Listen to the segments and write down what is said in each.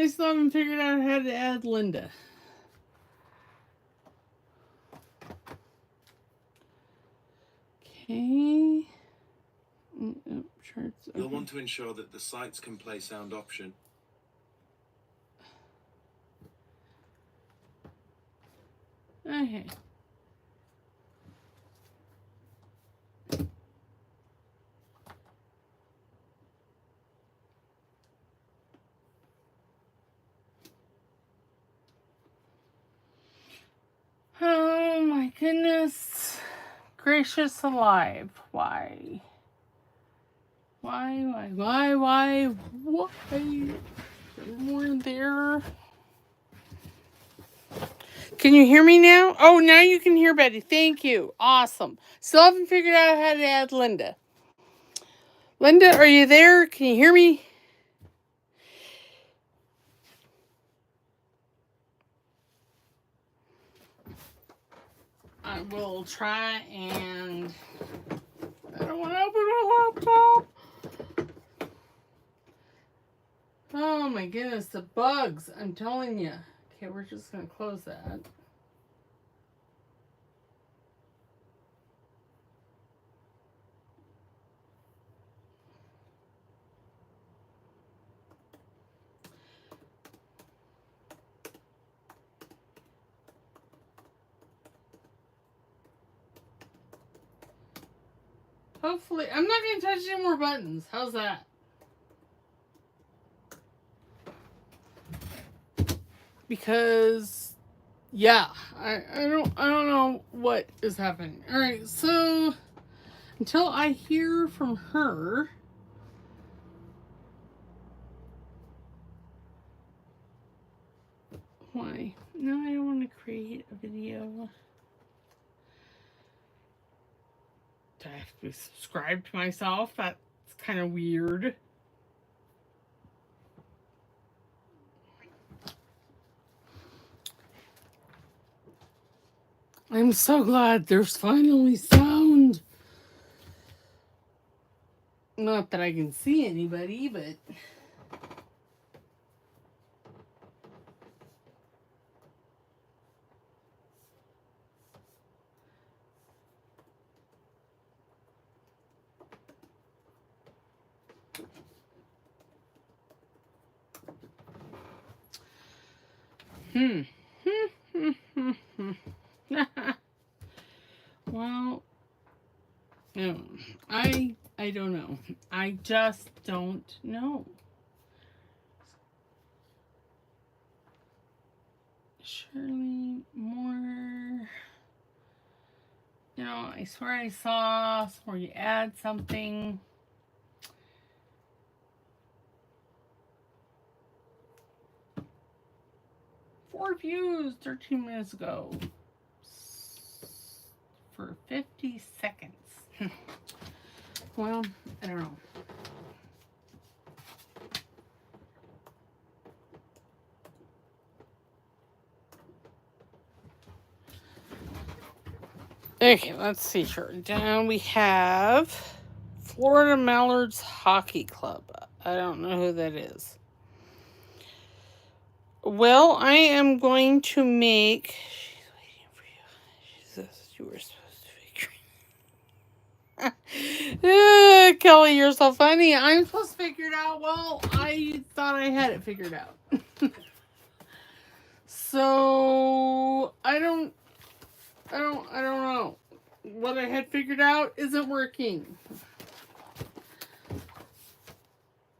I still haven't figured out how to add Linda. Okay. Charts. You'll want to ensure that the sites can play sound option. Okay. Oh my goodness gracious alive. Why? Why? More there. Can you hear me now? Oh, now you can hear Betty. Thank you. Awesome. Still haven't figured out how to add Linda. Linda, are you there? Can you hear me? I will try and... I don't want to open my laptop. Oh my goodness, the bugs. I'm telling you. Okay, we're just going to close that. Hopefully, I'm not going to touch any more buttons. How's that? Because, yeah, I don't know what is happening. All right, so until I hear from her, why? No, I don't want to create a video. Do I have to be subscribed to myself? That's kind of weird. I'm so glad there's finally sound. Not that I can see anybody, but... Well, no, I don't know. I just don't know. Surely more. You know, I swear I saw somewhere you add something. Four views 13 minutes ago. For 50 seconds. Well, I don't know. Okay, let's see here. Down we have Florida Mallards Hockey Club. I don't know who that is. Well, I am going to make... She's waiting for you. She says you were supposed to figure it. Kelly, you're so funny. I'm supposed to figure it out. Well, I thought I had it figured out. So, I don't know. What I had figured out isn't working.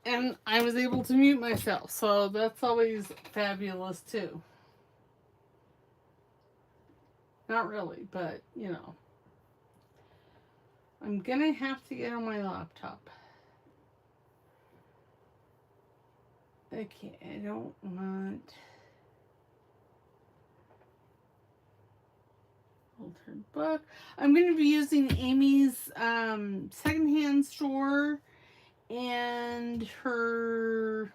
And I was able to mute myself, so that's always fabulous too. Not really, but you know. I'm gonna have to get on my laptop. Okay, I don't want... Altered book. I'm going to be using Amy's secondhand store and her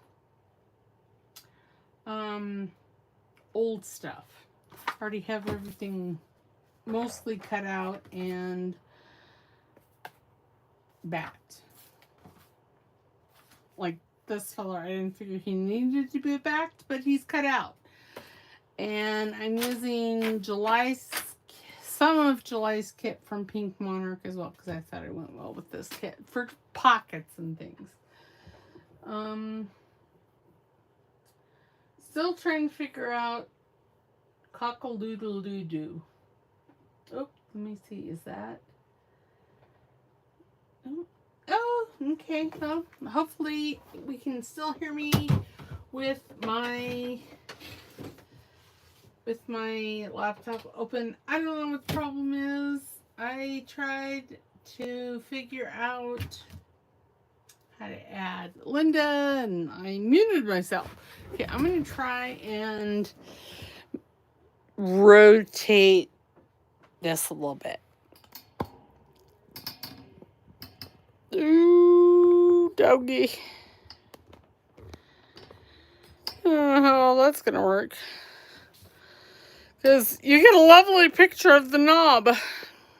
old stuff. I already have everything mostly cut out and backed. Like this fella. I didn't figure he needed to be backed, but he's cut out. And I'm using some of July's kit from Pink Monarch as well, because I thought it went well with this kit for pockets and things. Still trying to figure out cockle-doodle-doo-doo. Oh, let me see. Is that? Oh, okay. Well, hopefully we can still hear me with my laptop open. I don't know what the problem is. I tried to figure out how to add Linda, and I muted myself. Okay, I'm going to try and rotate this a little bit. Ooh, doggy. Oh, that's going to work. Because you get a lovely picture of the knob.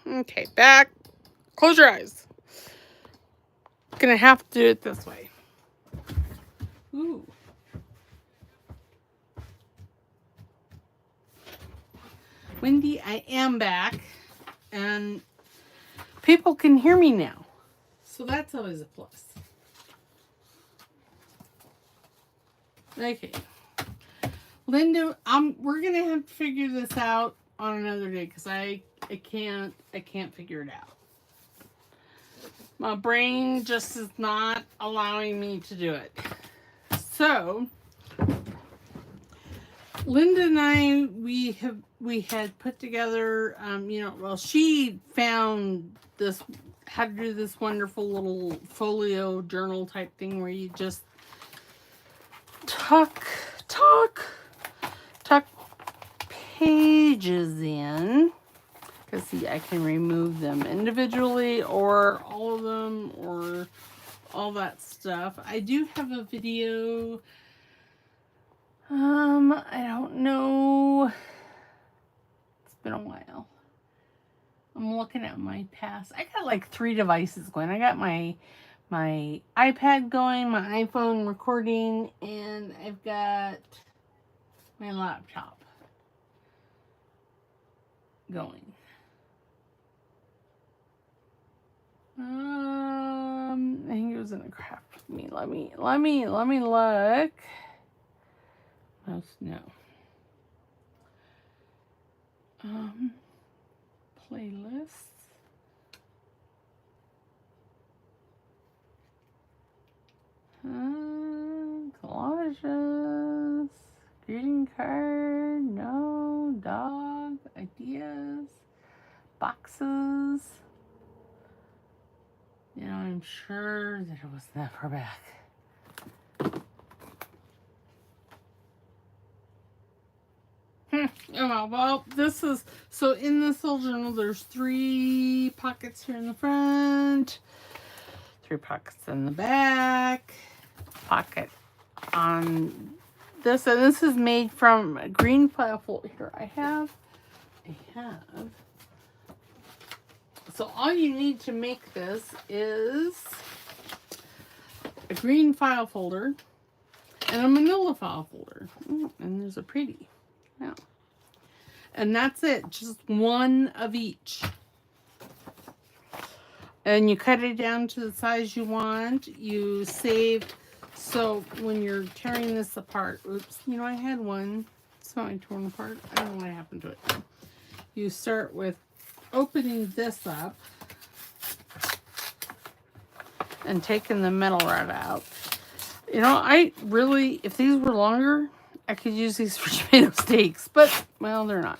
Okay, back. Close your eyes. Gonna have to do it this way. Ooh. Wendy, I am back. And people can hear me now. So that's always a plus. Okay. Linda, we're gonna have to figure this out on another day because I can't figure it out. My brain just is not allowing me to do it. So Linda and I, we had put together, she found how to do this wonderful little folio journal type thing where you just tuck pages in. Because see, I can remove them individually or all of them or all that stuff. I do have a video. I don't know. It's been a while. I'm looking at my past. I got like 3 devices going. I got my iPad going, my iPhone recording, and I've got my laptop going. I think it was in a craft with me. Let me look. No. Playlists. Collages. Greeting card. No. Dog. Ideas. Boxes. You know, I'm sure that it was that far back. Oh, well, this is, so in this little journal, there's 3 pockets here in the front, 3 pockets in the back, pocket on this, and this is made from a green file folder. Here, I have. So all you need to make this is a green file folder and a manila file folder. Ooh, and there's a pretty. Yeah. And that's it. Just one of each. And you cut it down to the size you want. You save. So when you're tearing this apart, oops, I had one. It's not torn apart. I don't know what happened to it. You start with opening this up and taking the metal rod out. I really, if these were longer, I could use these for tomato steaks, but, well, they're not.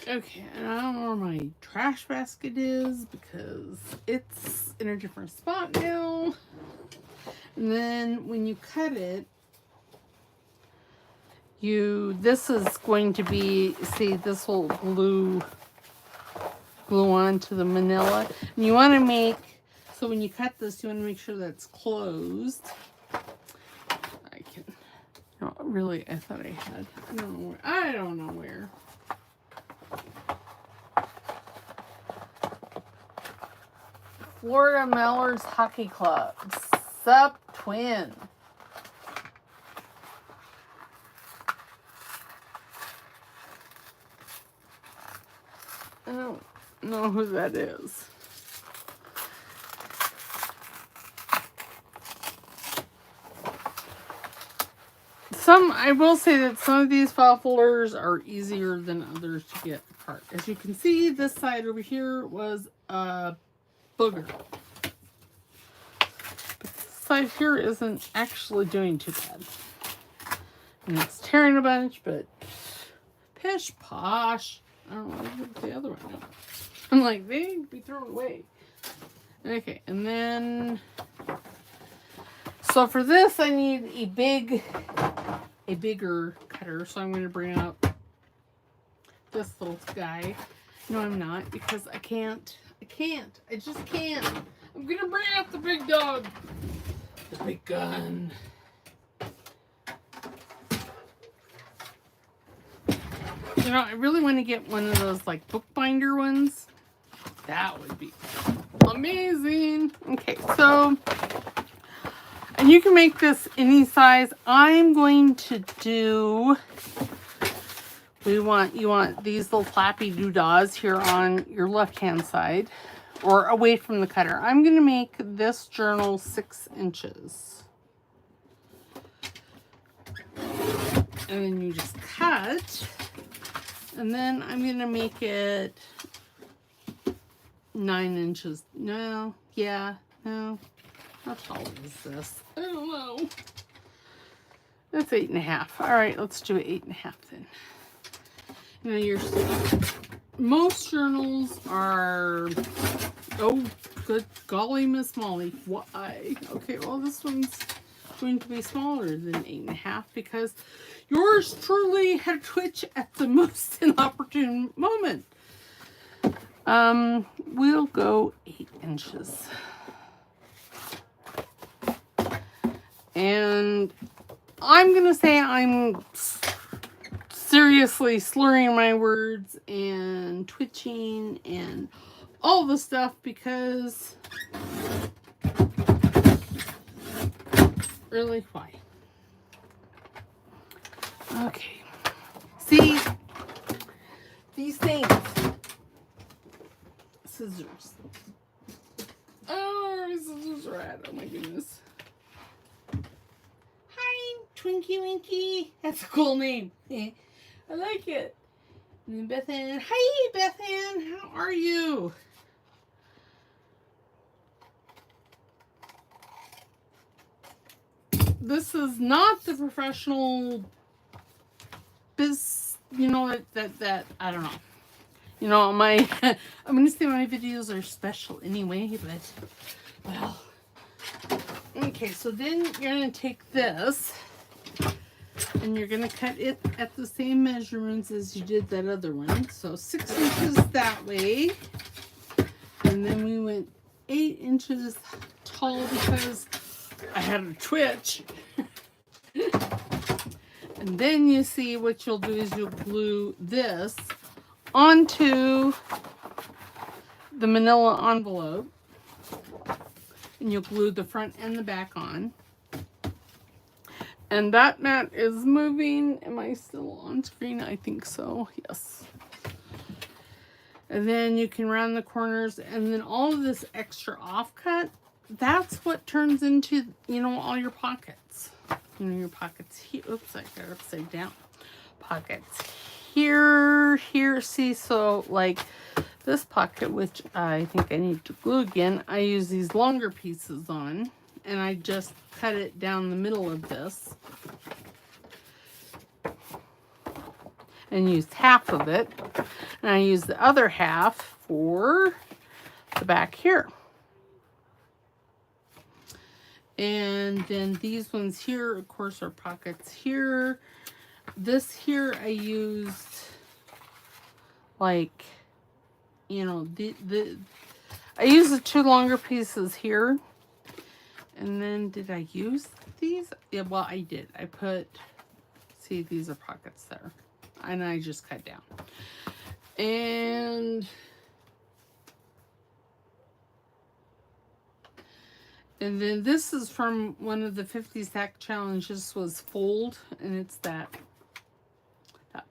Okay, and I don't know where my trash basket is because it's in a different spot now. And then when you cut it, this is going to be, see, this will glue onto the manila. And you want to make, so when you cut this, you want to make sure that's closed. Really, I thought I had, I don't know where. Florida Mellors Hockey Club. Sup, twin. I don't know who that is. I will say that some of these file folders are easier than others to get apart. As you can see, this side over here was a booger. But this side here isn't actually doing too bad. And it's tearing a bunch, but pish posh. I don't know what the other one is. I'm like, they need to be thrown away. Okay, and then... So for this, I need a bigger cutter. So I'm going to bring out this little guy. No, I'm not, because I can't. I just can't. I'm going to bring out the big dog. The big gun. You know, I really want to get one of those like bookbinder ones. That would be amazing. Okay, so... And you can make this any size. I'm going to do, you want these little flappy doodahs here on your left-hand side or away from the cutter. I'm going to make this journal 6 inches. And then you just cut. And then I'm going to make it 9 inches. No, yeah, no. How tall is this? I don't know. That's 8.5. All right, let's do 8.5 then. You know, most journals are, oh, good golly, Miss Molly. Why? Okay, well, this one's going to be smaller than 8.5 because yours truly had a twitch at the most inopportune moment. We'll go 8 inches. And I'm going to say I'm seriously slurring my words and twitching and all the stuff because really, why? Okay. See, these things. Scissors. Oh, my scissors are at. Oh my goodness. Twinkie Winky. That's a cool name. I like it. And then Beth Ann. Hi, Beth Ann. How are you? This is not the professional you know, that I don't know. You know, I'm going to say my videos are special anyway, but, well. Okay, so then you're going to take this. And you're going to cut it at the same measurements as you did that other one. So 6 inches that way. And then we went 8 inches tall because I had a twitch. And then you see what you'll do is you'll glue this onto the manila envelope. And you'll glue the front and the back on. And that mat is moving. Am I still on screen? I think so. Yes. And then you can round the corners. And then all of this extra offcut, that's what turns into, you know, all your pockets. You know, your pockets here. Oops, I got upside down. Pockets here, here. See, so like this pocket, which I think I need to glue again, I use these longer pieces on. And I just cut it down the middle of this. And used half of it. And I used the other half for the back here. And then these ones here, of course, are pockets here. This here I used like, you know, I used the 2 longer pieces here. And then did I use these? Yeah, well, I did. I put, see, these are pockets there. And I just cut down. And And then this is from one of the 50 stack challenges, was fold, and it's that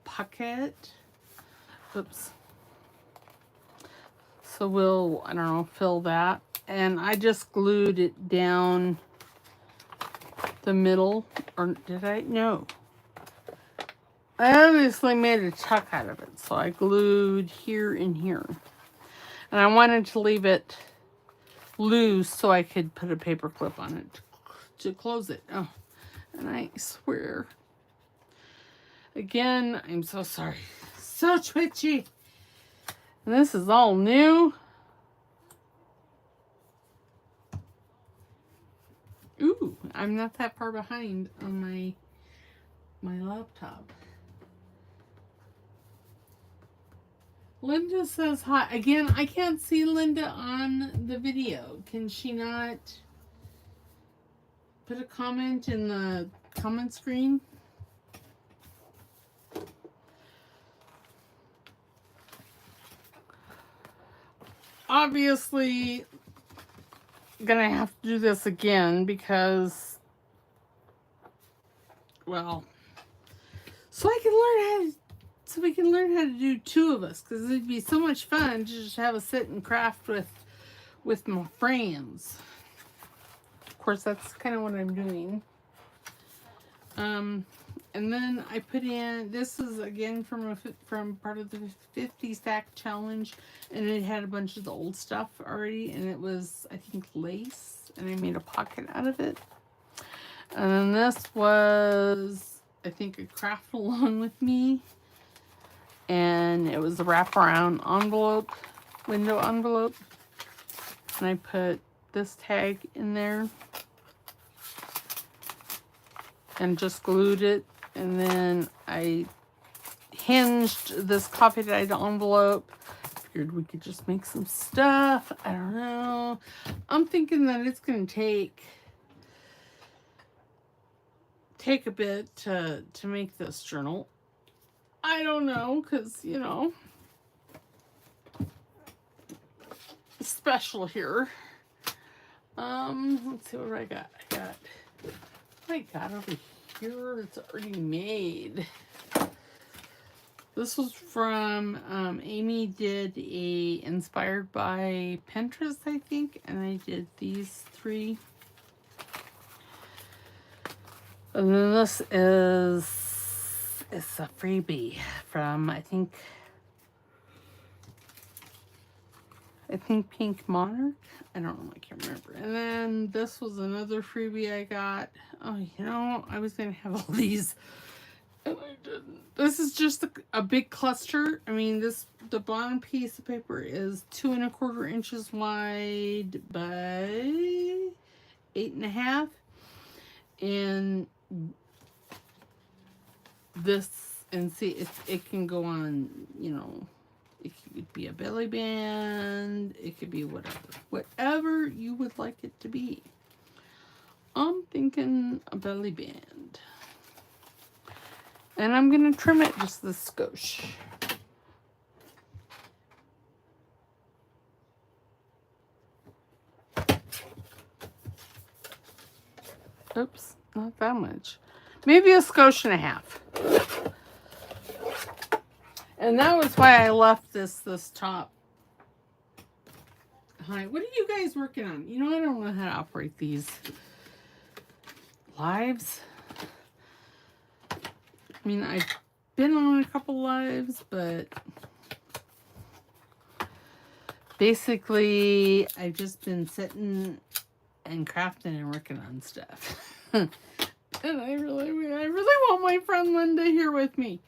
pocket. Oops. So we'll, I don't know, fill that. And I just glued it down the middle. Or did I? No. I obviously made a tuck out of it. So I glued here and here. And I wanted to leave it loose so I could put a paper clip on it to close it. Oh, and I swear. Again, I'm so sorry. So twitchy. And this is all new. Ooh, I'm not that far behind on my laptop. Linda says hi. Again, I can't see Linda on the video. Can she not put a comment in the comment screen? Obviously, gonna have to do this again because, well, so we can learn how to do two of us, because it'd be so much fun to just have us sit and craft with my friends. Of course, that's kind of what I'm doing. And then I put in, this is again from part of the 50 stack challenge, and it had a bunch of the old stuff already, and it was, I think, lace, and I made a pocket out of it. And then this was, I think, a craft along with me, and it was a wraparound envelope, window envelope, and I put this tag in there and just glued it. And then I hinged this coffee dyed envelope. Figured we could just make some stuff. I don't know. I'm thinking that it's going to take a bit to make this journal. I don't know, because, you know, it's special here. Let's see what I got. I got over here. It's already made. This was from Amy did a inspired by Pinterest, I think, and I did these three. And then this is a freebie from I think Pink Monarch. I don't know, I can't remember. And then this was another freebie I got. Oh, you know, I was gonna have all these, and I didn't. This is just a big cluster. I mean, the bottom piece of paper is 2 1/4 inches wide by 8.5, and this, and see, it can go on, you know. It could be a belly band. It could be whatever you would like it to be. I'm thinking a belly band. And I'm going to trim it just this skosh. Oops, not that much. Maybe a skosh and a half. And that was why I left this top. Hi, what are you guys working on? You know, I don't know how to operate these lives. I mean, I've been on a couple lives, but basically I've just been sitting and crafting and working on stuff. And I really want my friend Linda here with me.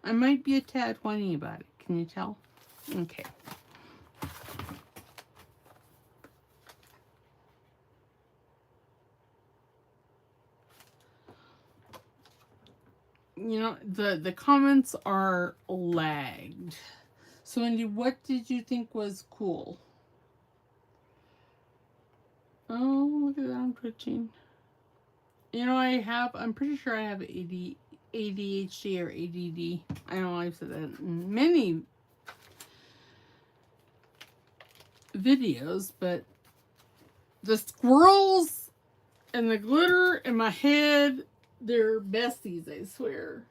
I might be a tad whiny about it. Can you tell? Okay. You know, the comments are lagged. So, Wendy, what did you think was cool? Oh, look at that, I'm twitching. You know, I'm pretty sure I have ADHD or ADD. I know I've said that in many videos, but the squirrels and the glitter in my head, they're besties, I swear.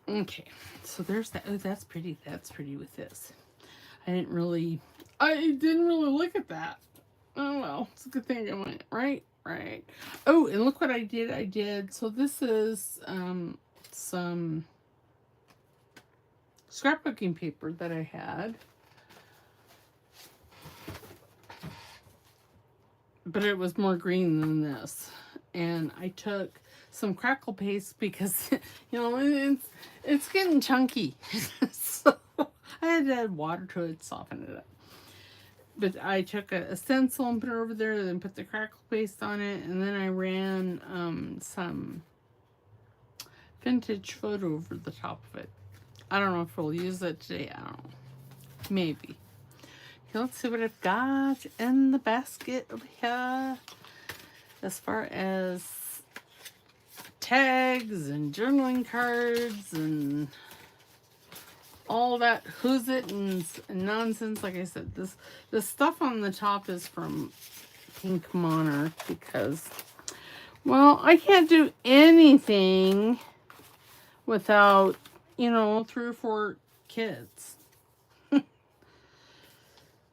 Okay, so there's that. Oh, that's pretty. That's pretty with this. I didn't really look at that. Oh well, it's a good thing I went, right? Right. Oh, and look what I did. So this is some scrapbooking paper that I had. But it was more green than this. And I took some crackle paste because, you know, it's getting chunky. So I had to add water to it, soften it up. But I took a stencil and put it over there, then put the crackle paste on it, and then I ran some vintage photo over the top of it. I don't know if we'll use it today. I don't know. Maybe. Okay, let's see what I've got in the basket over here. As far as tags and journaling cards and all that who's it and nonsense. Like I said, the stuff on the top is from Pink Monarch because, well, I can't do anything without, you know, 3 or 4 kids.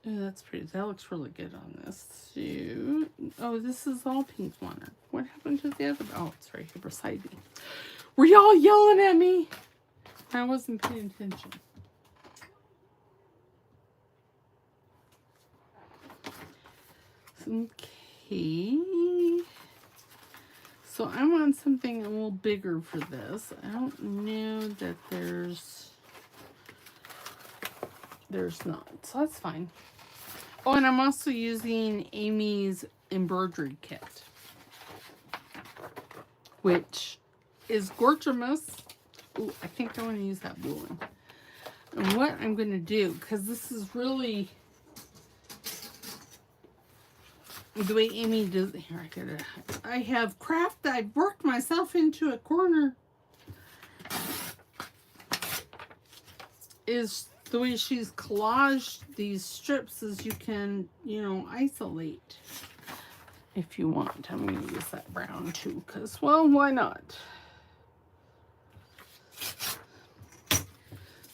Oh, that's pretty. That looks really good on this too. Oh, this is all Pink Monarch. What happened to the other? Oh, it's right here beside me. Were y'all yelling at me? I wasn't paying attention. Okay. So I want something a little bigger for this. I don't know that there's not. So that's fine. Oh, and I'm also using Amy's embroidery kit, which is gorgeous. Ooh, I think I want to use that blue one. And what I'm going to do, because this is really the way Amy does. Here, I have craft. I worked myself into a corner. Is the way she's collaged these strips is you can, you know, isolate if you want. I'm going to use that brown too, because, well, why not?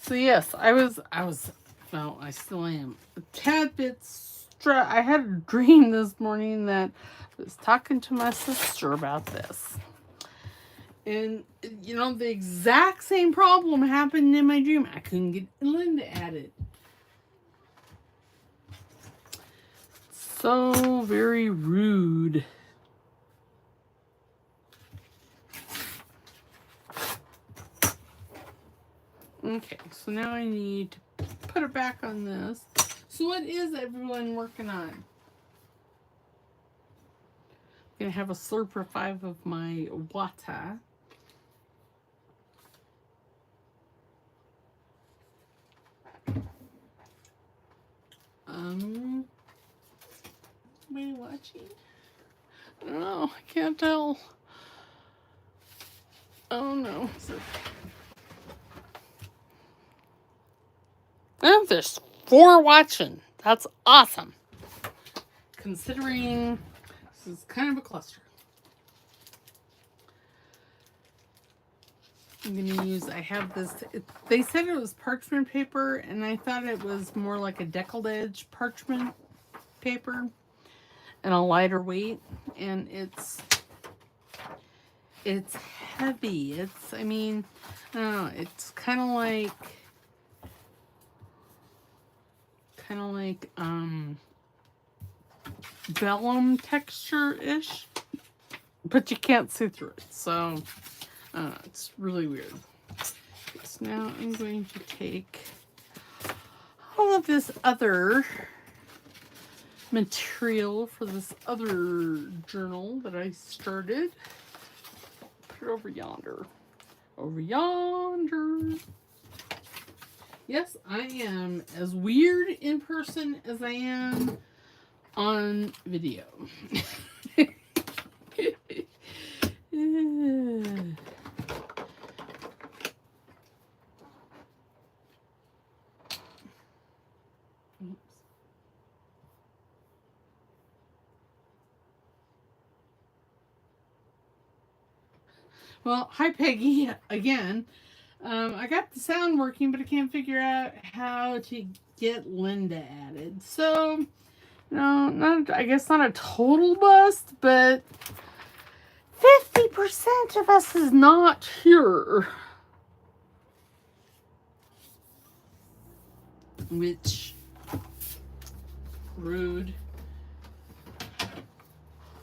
So yes, well, I still am a tad bit stressed. I had a dream this morning that I was talking to my sister about this. And, you know, the exact same problem happened in my dream. I couldn't get Linda at it. So very rude. Okay, so now I need to put it back on this. So what is everyone working on? I'm going to have a slurper 5 of my water. Am I watching? I don't know. I can't tell. Oh no. Oh, there's 4 watching. That's awesome. Considering this is kind of a cluster. I'm going to use, I have this, they said it was parchment paper, and I thought it was more like a deckled edge parchment paper and a lighter weight, and it's heavy. It's, I mean, I don't know, it's kind of like vellum texture-ish, but you can't see through it, so it's really weird. Okay, so now I'm going to take all of this other material for this other journal that I started. Put it over yonder. Over yonder. Yes, I am as weird in person as I am on video. Well, hi Peggy again. I got the sound working, but I can't figure out how to get Linda added. So, not I guess not a total bust, but 50% of us is not here. Which, rude.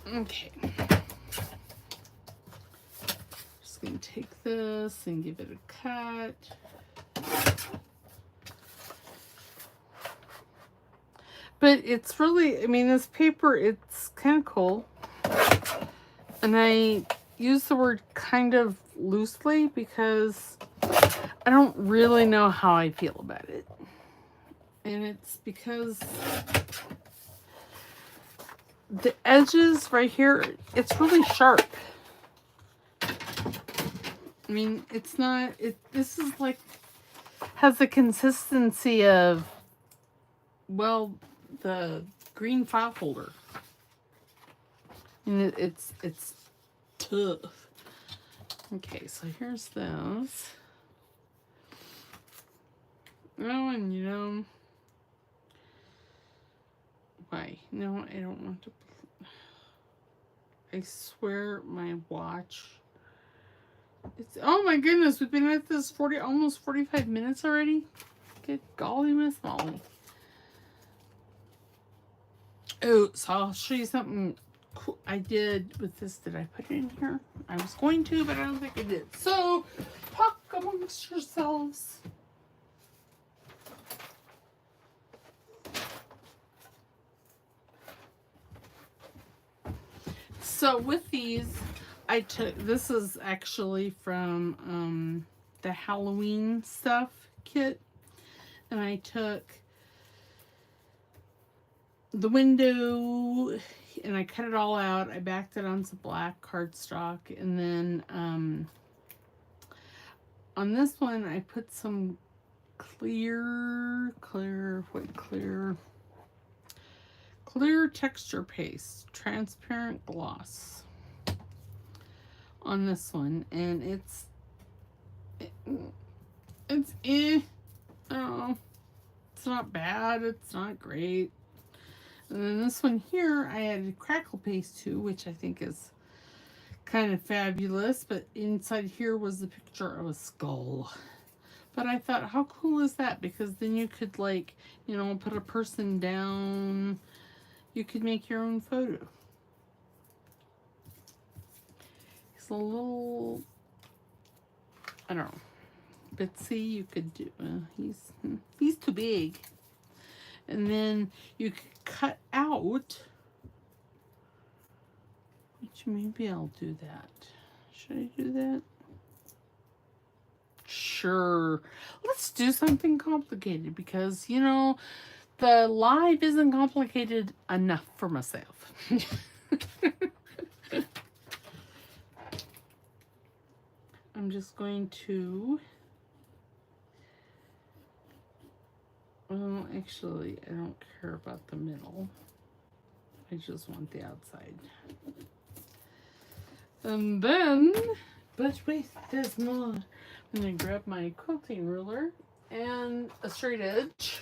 Okay. Just gonna take this and give it a cut. But it's really, I mean, this paper, it's kind of cool. And I use the word kind of loosely because I don't really know how I feel about it. And it's because the edges right here, it's really sharp. I mean, it's not, this is like, has the consistency of, well, the green file folder. And it's tough. Okay, so here's those. Oh, and why? No, I don't want to. I swear my watch. It's, oh my goodness, we've been at this almost 45 minutes already. Good golly, Miss Molly. Oh, so I'll show you something cool I did with this. Did I put it in here? I was going to, but I don't think I did. So, talk amongst yourselves. So with these, I took, this is actually from the Halloween stuff kit. And I took the window and I cut it all out. I backed it on some black cardstock. And then on this one, I put some clear texture paste, transparent gloss on this one, and it's oh, it's not bad, it's not great. And then this one here, I added crackle paste to, which I think is kind of fabulous, but inside here was the picture of a skull. But I thought, how cool is that? Because then you could, like, put a person down. You could make your own photo. It's a little, I don't know. But see, you could do, he's too big. And then you could cut out, which maybe I'll do that. Should I do that? Sure. Let's do something complicated because, the live isn't complicated enough for myself. I'm just going to, well, actually, I don't care about the middle. I just want the outside. And then, but wait, there's more. I'm going to grab my quilting ruler and a straight edge.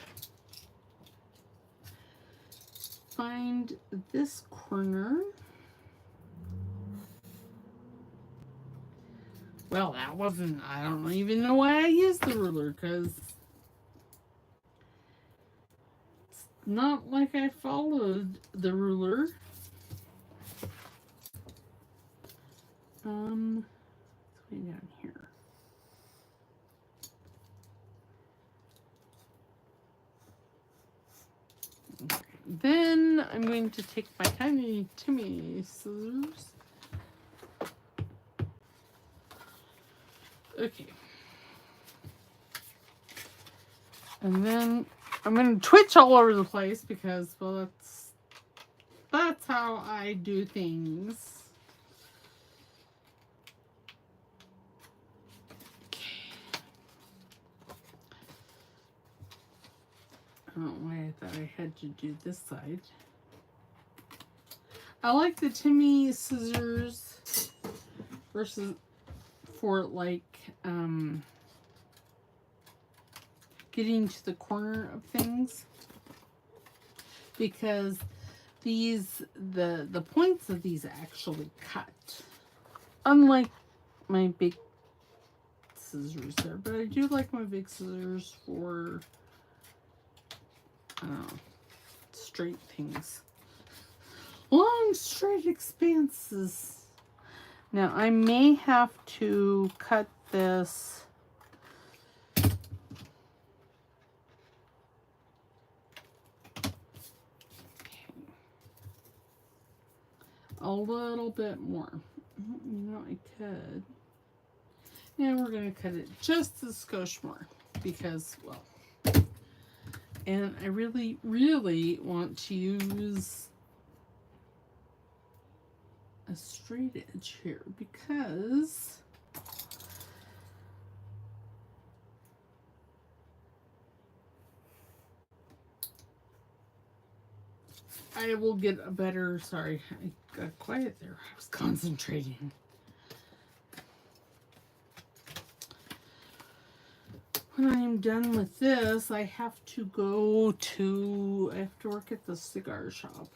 Find this corner. Well, that wasn't, I don't even know why I used the ruler, because it's not like I followed the ruler. It's way down here. Okay. Then I'm going to take my tiny Timmy scissors. Okay. And then I'm going to twitch all over the place because, well, that's how I do things. I don't know why I thought I had to do this side. I like the Timmy scissors versus for like getting to the corner of things, because the points of these actually cut, unlike my big scissors there. But I do like my big scissors for straight things, long straight expanses. Now I may have to cut this a little bit more. You know, I could. And we're going to cut it just a skosh more because, well, and I really, really want to use a straight edge here because I will get a better, sorry, I got quiet there. I was concentrating. When I'm done with this, I have to I have to work at the cigar shop.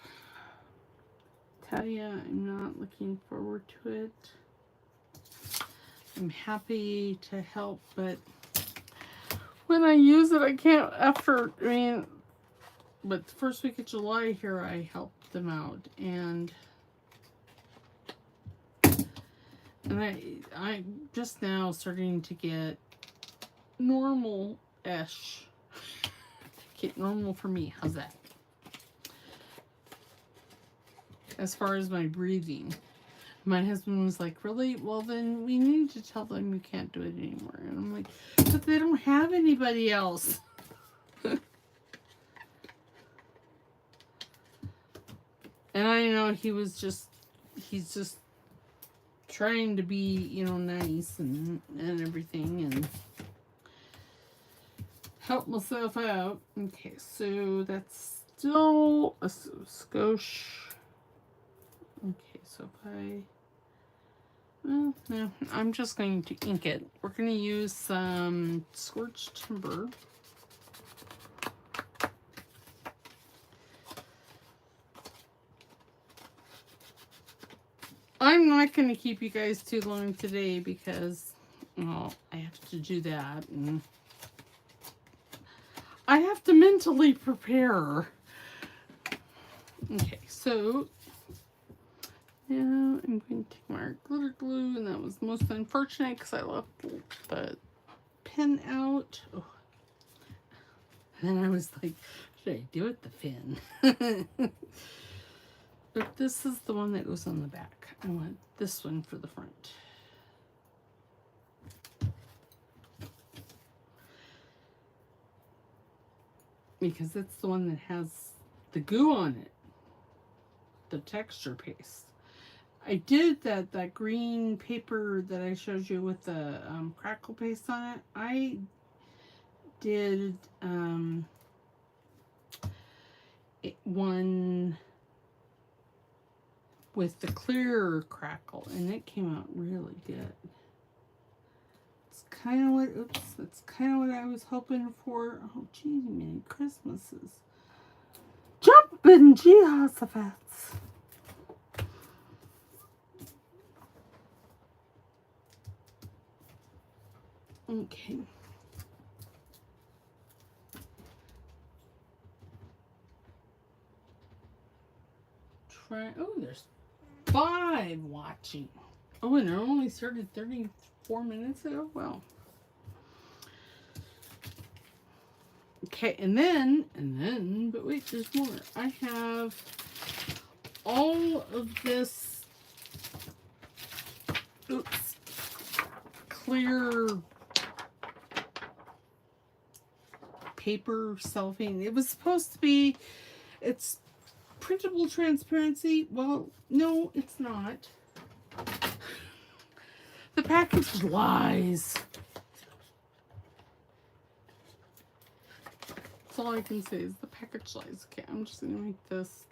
Tell ya, I'm not looking forward to it. I'm happy to help, but when I use it, I can't, but the first week of July here, I helped them out, and I'm just now starting to get normal-ish. Get normal for me. How's that? As far as my breathing. My husband was like, really? Well, then we need to tell them you can't do it anymore. And I'm like, but they don't have anybody else. And I know he's just trying to be, nice and everything and help myself out. Okay, so that's still a skosh. Okay, so if well, no, I'm just going to ink it. We're going to use some scorched timber. I'm not going to keep you guys too long today because, well, I have to do that. And I have to mentally prepare. Okay, so now I'm going to take my glitter glue, and that was most unfortunate because I left the pen out. Oh. And then I was like, should I do it the fin? But this is the one that goes on the back. I want this one for the front. Because it's the one that has the goo on it. The texture paste. I did that green paper that I showed you with the crackle paste on it. I did one with the clear crackle, and it came out really good. It's kind of what I was hoping for. Oh, gee, many Christmases. Jumpin' Jehoshaphat's. Okay. Oh, there's 5 watching. Oh, and it only started 34 minutes ago? Well. Okay, and then, but wait, there's more. I have all of this, clear paper cellophane. It was supposed to be, it's printable transparency. Well, no, it's not. The package lies. That's all I can say is the package lies. Okay, I'm just going to make this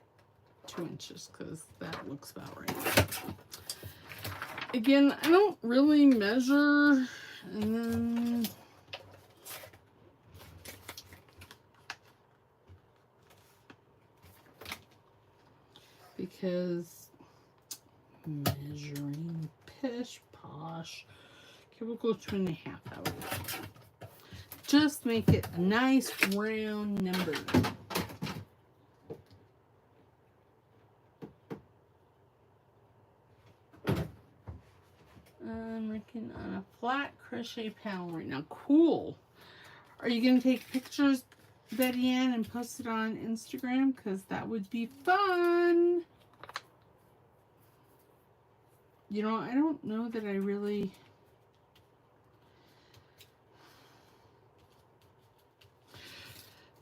2 inches because that looks about right. Again, I don't really measure, and then because measuring pish posh. Okay, we'll go 2.5 out. Just make it a nice round number. I'm working on a flat crochet panel right now. Cool. Are you going to take pictures, Betty Ann, and post it on Instagram? Because that would be fun. You know, I don't know that I really...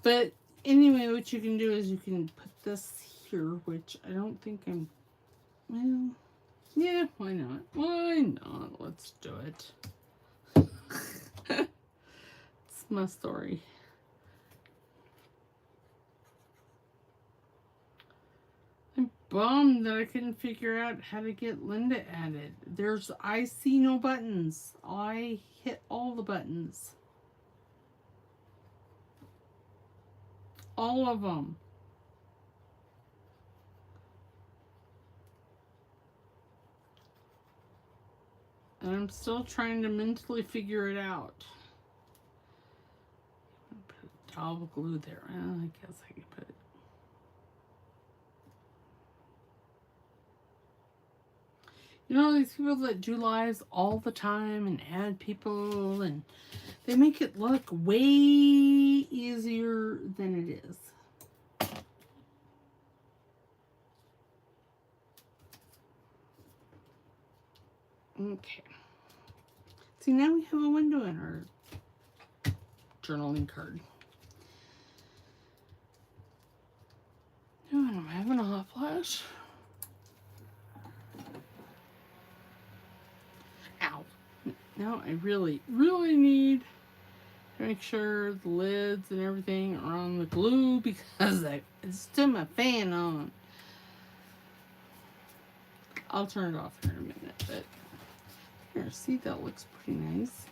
But anyway, what you can do is you can put this here, which I don't think I'm... Well, yeah, why not? Why not? Let's do it. It's my story. I'm bummed that I couldn't figure out how to get Linda added. I see no buttons. I hit all the buttons. All of them. And I'm still trying to mentally figure it out. Put double glue there. Well, I guess I could put it. You know, these people that do lives all the time and add people, and they make it look way easier than it is. Okay. See, now we have a window in our journaling card. Oh, I'm having a hot flash. Ow. Now I really need to make sure the lids and everything are on the glue because it's still my fan on. I'll turn it off here in a minute, but here, see, that looks pretty nice.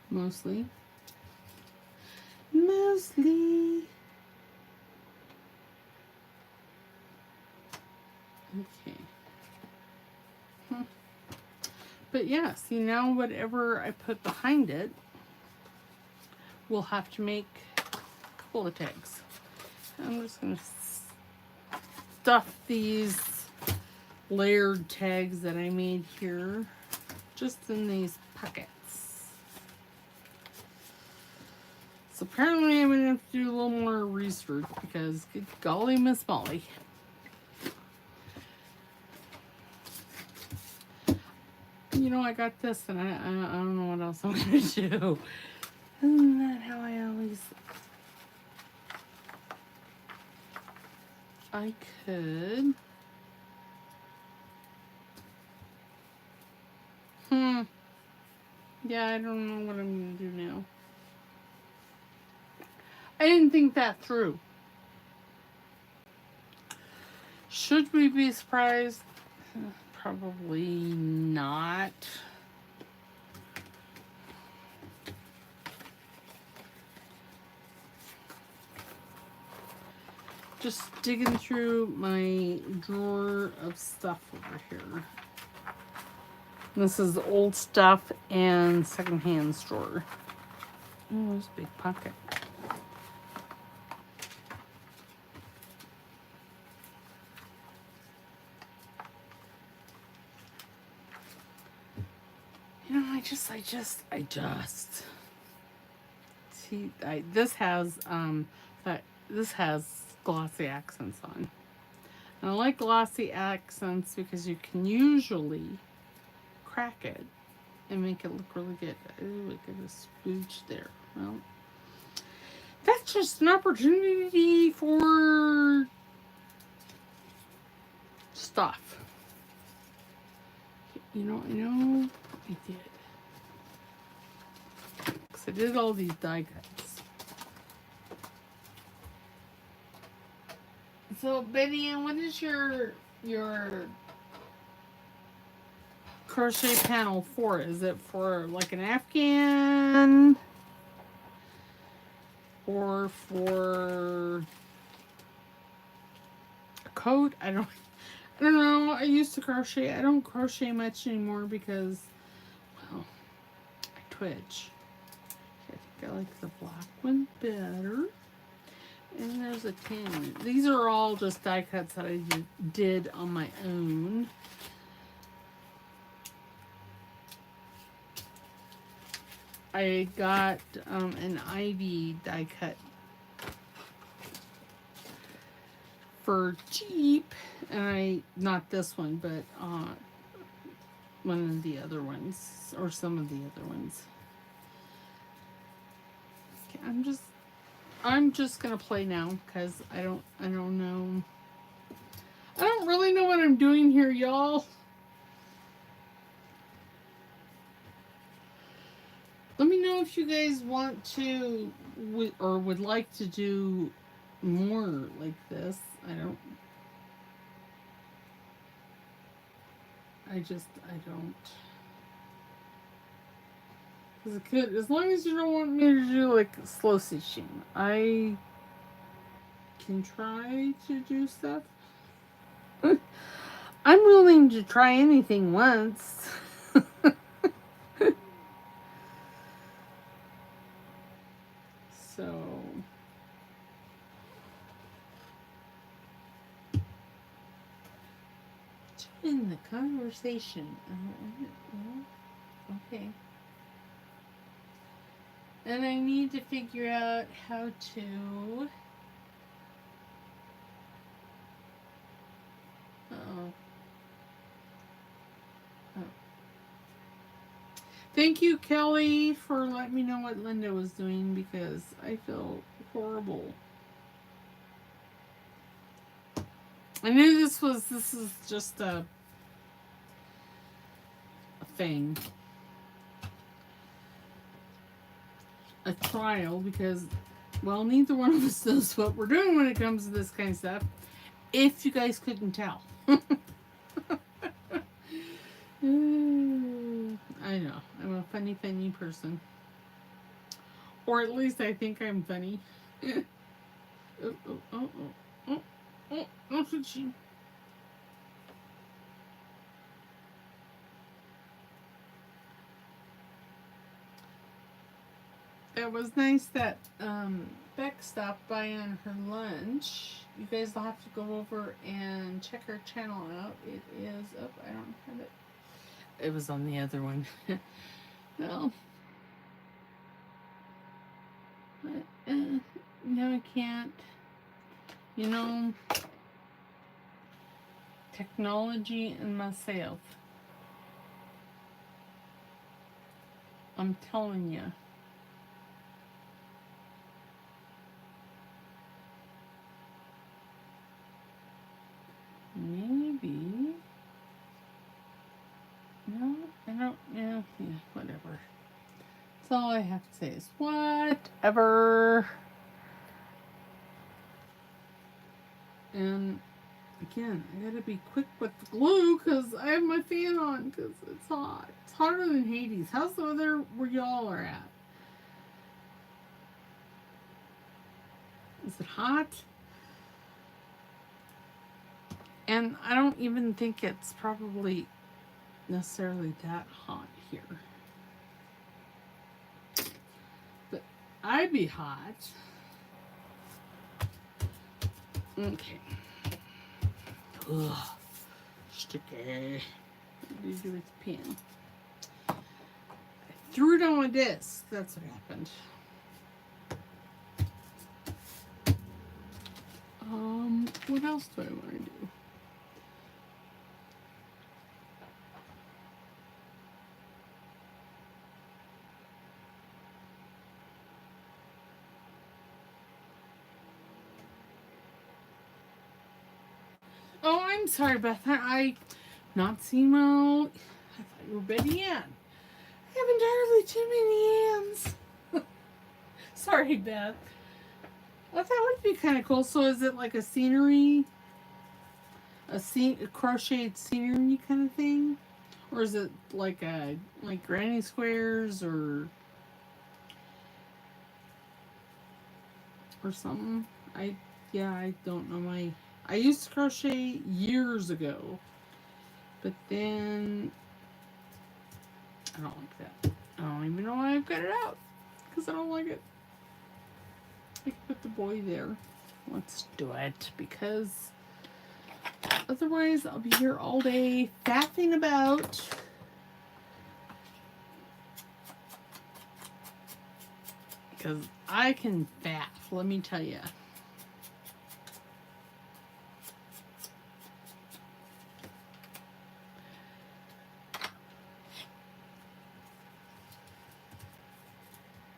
Mostly. Okay. But yeah, see, now whatever I put behind it, we'll have to make a couple of tags. I'm just going to stuff these layered tags that I made here just in these pockets. So apparently I'm going to have to do a little more research because good golly Miss Molly. You know, I got this and I don't know what else I'm going to do. Isn't that how I always... I could... Yeah, I don't know what I'm going to do now. I didn't think that through. Should we be surprised? Probably not. Just digging through my drawer of stuff over here. This is old stuff and secondhand drawer. Oh, there's a big pocket. You know, I just see. This has glossy accents on, and I like glossy accents because you can usually crack it and make it look really good. Ooh, look at a spooge there. Well, that's just an opportunity for stuff. You know, I know I did. Because I did all these die cuts. So, Betty Ann, what is your crochet panel for? Is it for like an Afghan? Or for a coat? I don't know. I used to crochet. I don't crochet much anymore because, well, I twitch. I think I like the black one better. And there's a tin. These are all just die cuts that I did on my own. I got an Ivy die cut for cheap, and not this one, but one of the other ones, or some of the other ones. Okay, I'm just gonna play now because I don't know. I don't really know what I'm doing here, y'all. Let me know if you guys want to or would like to do more like this. I don't. As long as you don't want me to do like slow stitching, I can try to do stuff. I'm willing to try anything once. So. Join the conversation. Okay. And I need to figure out how to. Uh-oh. Oh. Thank you, Kelly, for letting me know what Linda was doing because I feel horrible. I knew this is just a thing. A trial because, well, neither one of us knows what we're doing when it comes to this kind of stuff. If you guys couldn't tell. I know. I'm a funny person. Or at least I think I'm funny. No switching. It was nice that Beck stopped by on her lunch. You guys will have to go over and check her channel out. It is up. I don't have it. It was on the other one. Well, no, I can't. You know, technology and myself. I'm telling you. Maybe. No, I don't. Yeah, whatever. That's all I have to say is whatever. And again, I gotta be quick with the glue because I have my fan on because it's hot. It's hotter than Hades. How's the weather where y'all are at? Is it hot? And I don't even think it's probably necessarily that hot here. But I'd be hot. Okay. Ugh. Sticky. What did you do with the pen? I threw it on my disc. That's what happened. What else do I want to do? Oh, I'm sorry, Beth. I not seen well. I thought you were Betty Ann. I have entirely too many Anns. Sorry, Beth. Well, that would be kind of cool. So is it like a scenery? A crocheted scenery kind of thing? Or is it like granny squares or something? I don't know I used to crochet years ago, but then I don't like that. I don't even know why I've got it out because I don't like it. I can put the boy there. Let's do it because otherwise I'll be here all day faffing about. Because I can faff, let me tell you.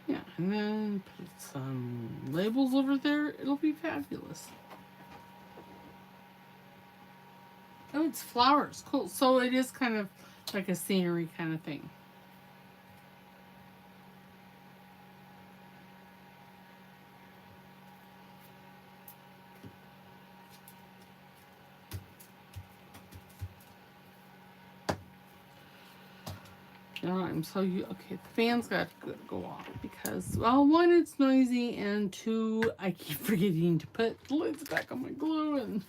Yeah, and then put some labels over there. It'll be fabulous. Oh, it's flowers. Cool. So it is kind of like a scenery kind of thing. I'm so okay. The fan's got to go off because, well, one, it's noisy, and two, I keep forgetting to put the lids back on my glue, and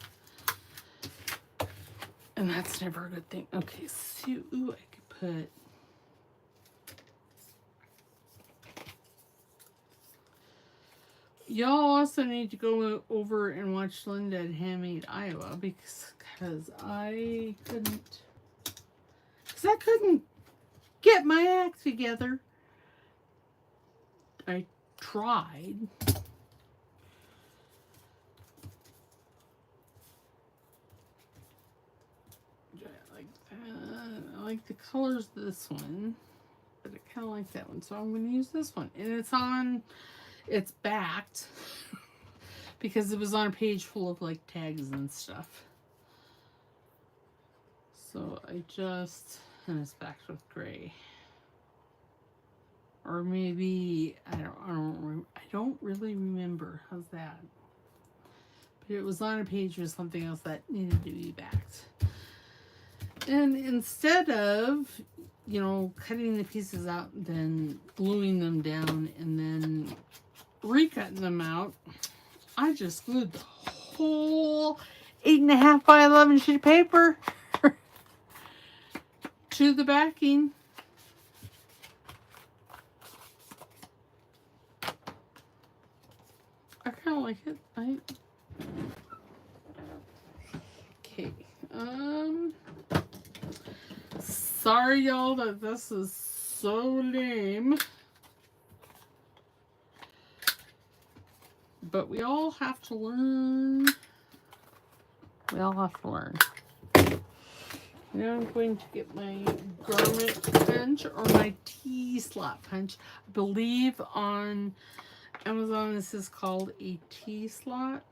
that's never a good thing. Okay, so ooh, I could put. Y'all also need to go over and watch Linda at Handmade Iowa because I couldn't get my act together. I tried. Like that. I like the colors of this one, but I kind of like that one, so I'm going to use this one. And it's backed because it was on a page full of like tags and stuff. So and it's backed with gray. Or maybe I don't really remember. How's that? But it was on a page with something else that needed to be backed. And instead of, cutting the pieces out, then gluing them down, and then recutting them out, I just glued the whole 8.5 by 11 sheet of paper to the backing. I kind of like it. Okay. Sorry, y'all, that this is so lame. But we all have to learn. Now I'm going to get my garment punch or my T-slot punch. I believe on Amazon this is called a T-slot.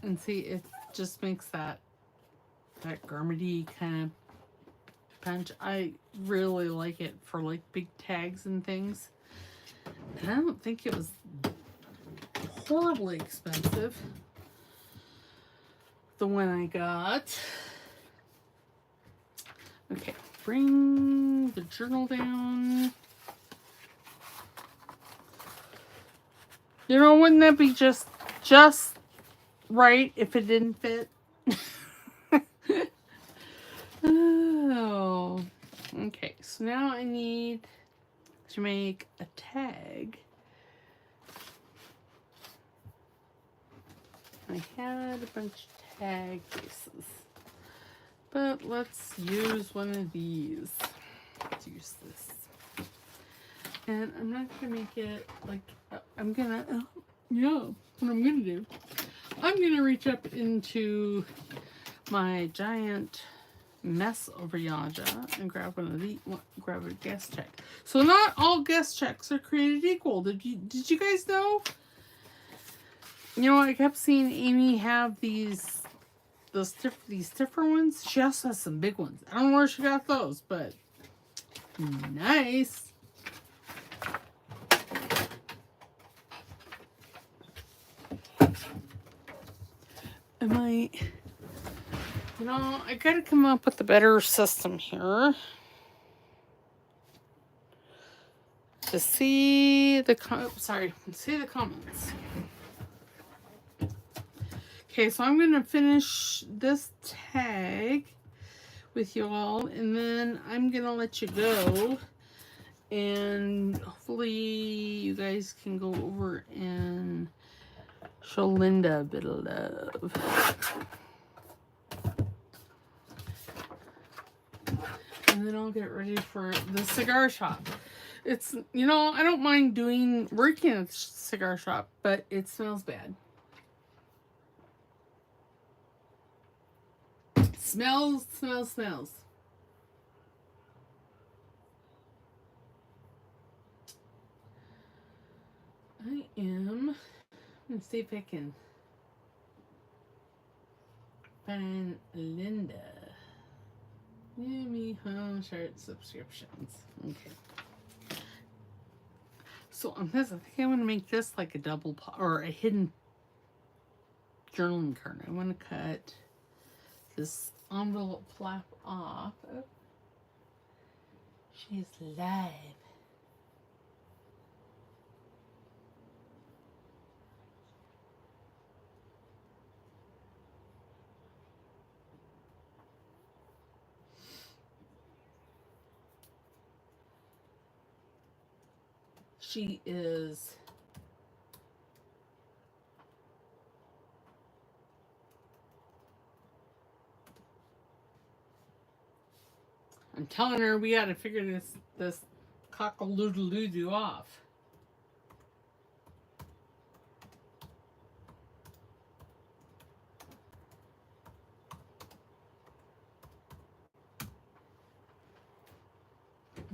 And see, it just makes that garmenty kind of punch. I really like it for like big tags and things. And I don't think it was horribly expensive. The one I got. Okay, bring the journal down. Wouldn't that be just right if it didn't fit? Oh, okay. So now I need to make a tag. I had a bunch of tag pieces, but let's use one of these. Let's use this, and I'm not gonna make it like I'm gonna. What I'm gonna do? I'm gonna reach up into my giant mess over Yaja and grab grab a guest check. So not all guest checks are created equal. Did you guys know? I kept seeing Amy have these different ones. She also has some big ones. I don't know where she got those, but nice. You know, I gotta come up with a better system here to see the see the comments. Okay, so I'm gonna finish this tag with you all, and then I'm gonna let you go, and hopefully you guys can go over and show Linda a bit of love. And then I'll get ready for the cigar shop. It's, you know, I don't mind working at the cigar shop, but it smells bad. Smells. I'm gonna see if I can find Linda. Yummy home shirt subscriptions. Okay. So on this, I think I want to make this like a double or a hidden journaling card. I want to cut this envelope flap off. Oh. She's live. She is I'm telling her we gotta figure this cockle-doodle-doo off.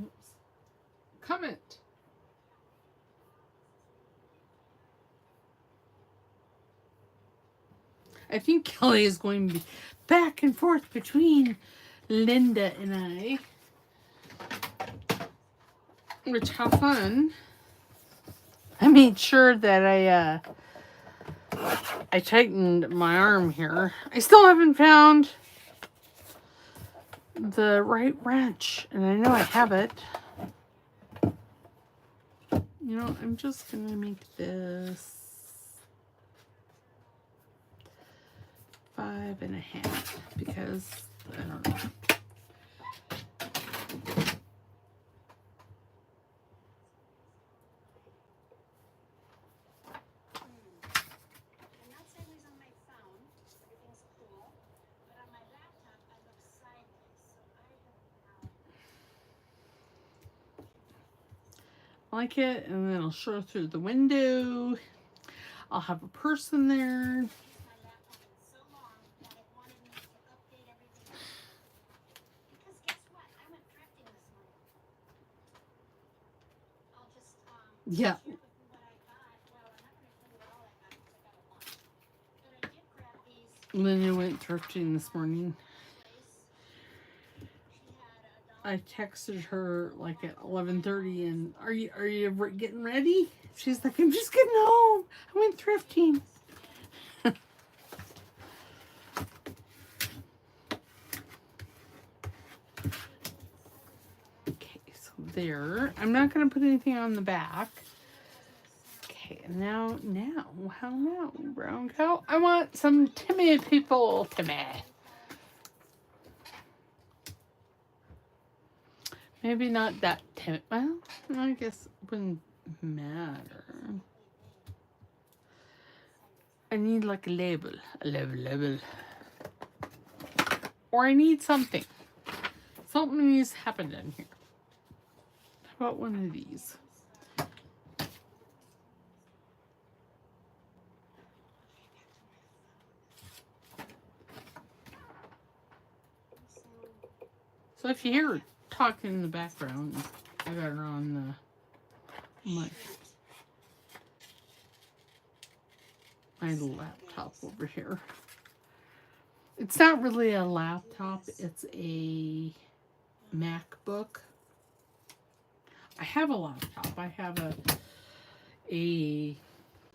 Oops. Comment. I think Kelly is going to be back and forth between Linda and I. Which, how fun. I made sure that I tightened my arm here. I still haven't found the right wrench, and I know I have it. You know, I'm just gonna make this 5.5 because I don't know. Like it, and then I'll show through the window. I'll have a person there. Yeah. Linda went thrifting this morning. I texted her like at 11:30 and are you getting ready? She's like, I'm just getting home. I went thrifting. Okay, so there. I'm not gonna put anything on the back. Okay, now, how now, brown cow? I want some Timmy people, Timmy. Maybe not that timid. Well, I guess it wouldn't matter. I need like a label. A label. Or I need something. Something needs to happen in here. How about one of these? So if you hear talking in the background, I got her on my laptop over here. It's not really a laptop, it's a MacBook. I have a laptop. I have a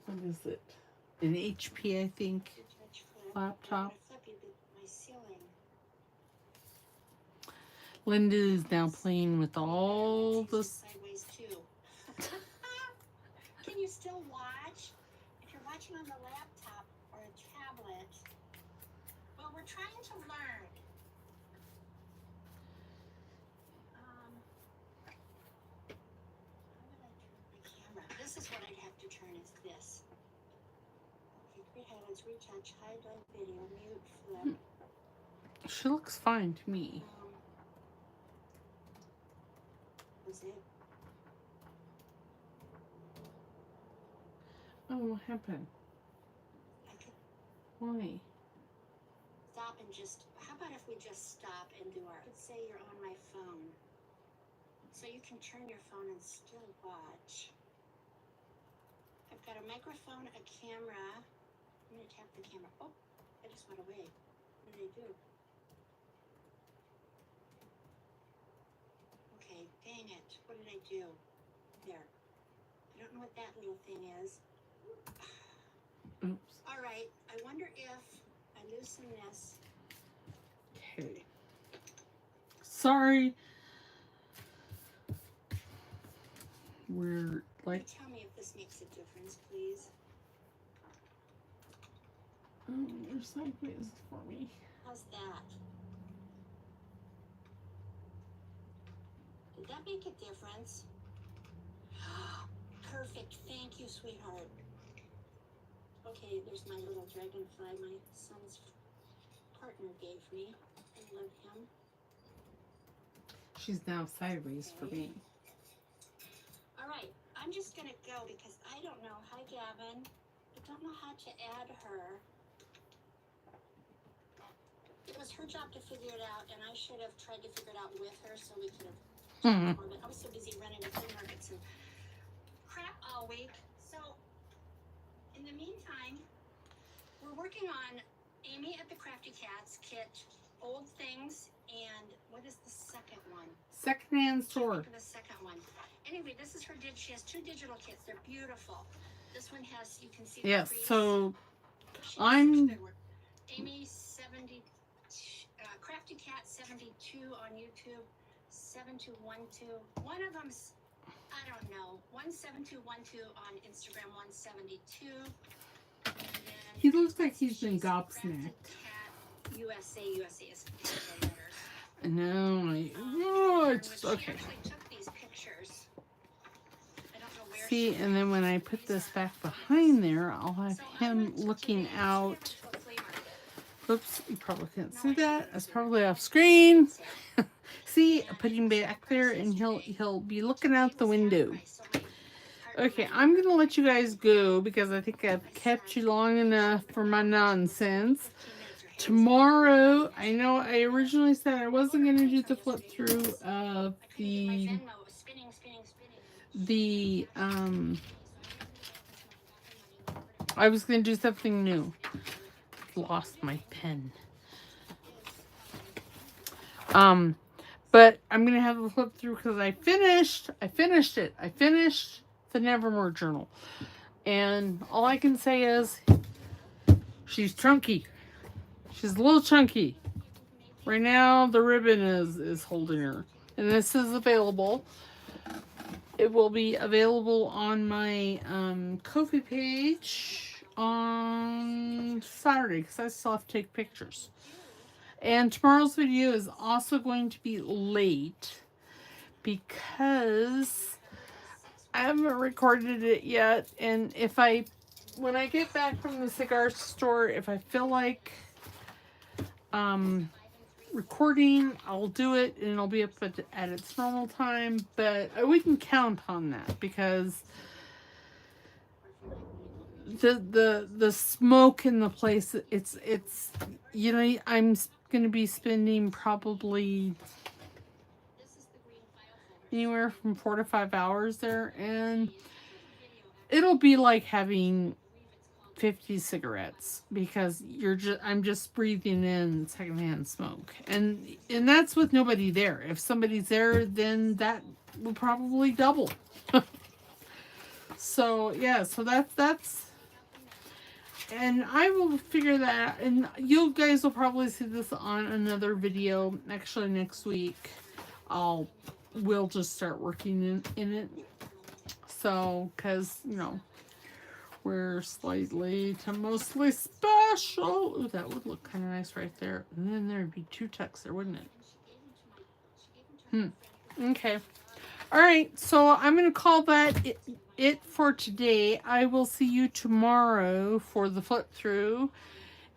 what is it? An HP, I think, laptop. Linda is now playing with all the. Sideways too. Can you still watch? If you're watching on the laptop or a tablet, well, we're trying to learn. How would I turn the camera? This is what I'd have to turn. Is this? Okay, create highlights, retouch, hide on video, mute, flip. She looks fine to me. Was it? Oh, what happened? I could Why? stop and just. How about if we just stop and do our? Let's say you're on my phone, so you can turn your phone and still watch. I've got a microphone, a camera. I'm gonna tap the camera. Oh, I just went away. What did I do? Okay, dang it. What did I do? There. I don't know what that little thing is. Oops. All right. I wonder if I loosen this. Okay. Sorry. We're like. Tell me if this makes a difference, please. Oh, you're sideways for me. How's that? Did that make a difference? Perfect. Thank you, sweetheart. Okay, there's my little dragonfly my son's partner gave me. I love him. She's now sideways for me. All right, I'm just going to go because I don't know. Hi, Gavin. I don't know how to add her. It was her job to figure it out, and I should have tried to figure it out with her so we could have talked more. But I was so busy running to flea markets and crap all week. So, in the meantime, we're working on Amy at the Crafty Cats kit, old things, and what is the second one? Secondhand store. The second one. Anyway, this is her. She has 2 digital kits. They're beautiful. This one has, you can see. Yes. The So she I'm. Amy 70, Crafty Cat 72 on YouTube, 7212. One of them's, I don't know, 17212 on Instagram, 172. And then He looks like he's been Crafty gobsmacked. Cat USA is capital letters. No. Oh, it's She okay. actually took these pictures. I don't know where See, she and then when I put this back behind there, I'll have him looking out. Oops, you probably can't see that. That's probably off screen. See, I put him back there, and he'll be looking out the window. Okay, I'm gonna let you guys go because I think I've kept you long enough for my nonsense. Tomorrow, I know I originally said I wasn't gonna do the flip through of the I was gonna do something new. Lost my pen. But I'm gonna have a flip through because I finished it. I finished the Nevermore journal, and all I can say is she's chunky. She's a little chunky. Right now, the ribbon is holding her, and this is available. It will be available on my Ko-fi page on Saturday because I still have to take pictures. And tomorrow's video is also going to be late because I haven't recorded it yet. And when I get back from the cigar store, if I feel like recording, I'll do it and it'll be up at its normal time. But I wouldn't count on that because the smoke in the place, it's I'm going to be spending probably anywhere from 4 to 5 hours there, and it'll be like having 50 cigarettes because I'm just breathing in secondhand smoke, and that's with nobody there. If somebody's there, then that will probably double. So yeah, so that's and I will figure that out, and you guys will probably see this on another video actually next week. we'll just start working in it. So, because, we're slightly to mostly special. Ooh, that would look kind of nice right there. And then there'd be 2 tucks there, wouldn't it? Okay. All right. So I'm going to call that it for today. I will see you tomorrow for the flip through.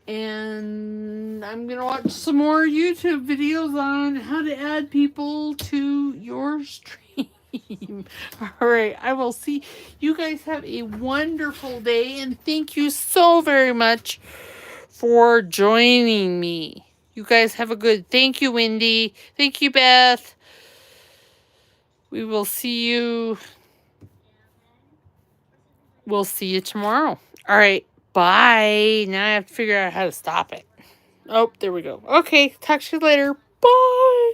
And I'm going to watch some more YouTube videos on how to add people to your stream. All right. I will see. You guys have a wonderful day. And thank you so very much for joining me. You guys have a good. Thank you, Wendy. Thank you, Beth. We will see you. We'll see you tomorrow. All right. Bye. Now I have to figure out how to stop it. Oh, there we go. Okay. Talk to you later. Bye.